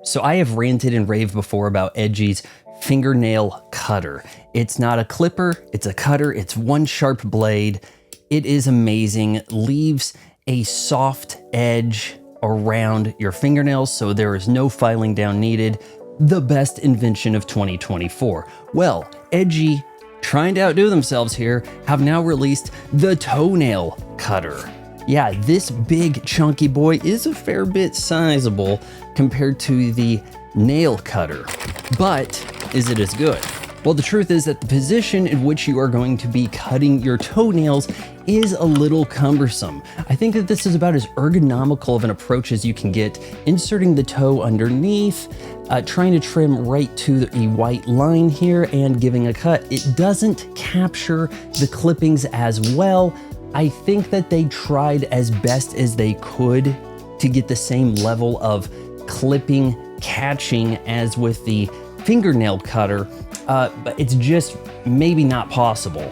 So I have ranted and raved before about EDJY's Fingernail Cutter. It's not a clipper, it's a cutter, it's one sharp blade. It is amazing, leaves a soft edge around your fingernails so there is no filing down needed. The best invention of 2024. Well, EDJY, trying to outdo themselves here, have now released the Toenail Cutter. Yeah, this big chunky boy is a fair bit sizable compared to the nail cutter, but is it as good? Well, the truth is that the position in which you are going to be cutting your toenails is a little cumbersome. I think that this is about as ergonomical of an approach as you can get, inserting the toe underneath, trying to trim right to a white line here and giving a cut. It doesn't capture the clippings as well. I think that they tried as best as they could to get the same level of clipping, catching as with the fingernail cutter, but it's just maybe not possible.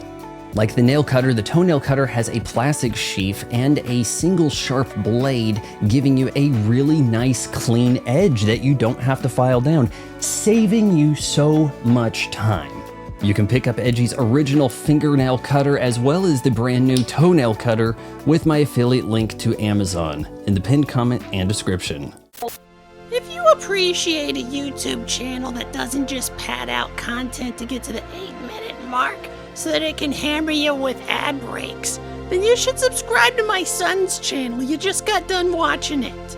Like the nail cutter, the toenail cutter has a plastic sheath and a single sharp blade, giving you a really nice clean edge that you don't have to file down, saving you so much time. You can pick up EDJY's original fingernail cutter as well as the brand new toenail cutter with my affiliate link to Amazon in the pinned comment and description. If you appreciate a YouTube channel that doesn't just pad out content to get to the 8-minute mark so that it can hammer you with ad breaks, then you should subscribe to my son's channel. You just got done watching it.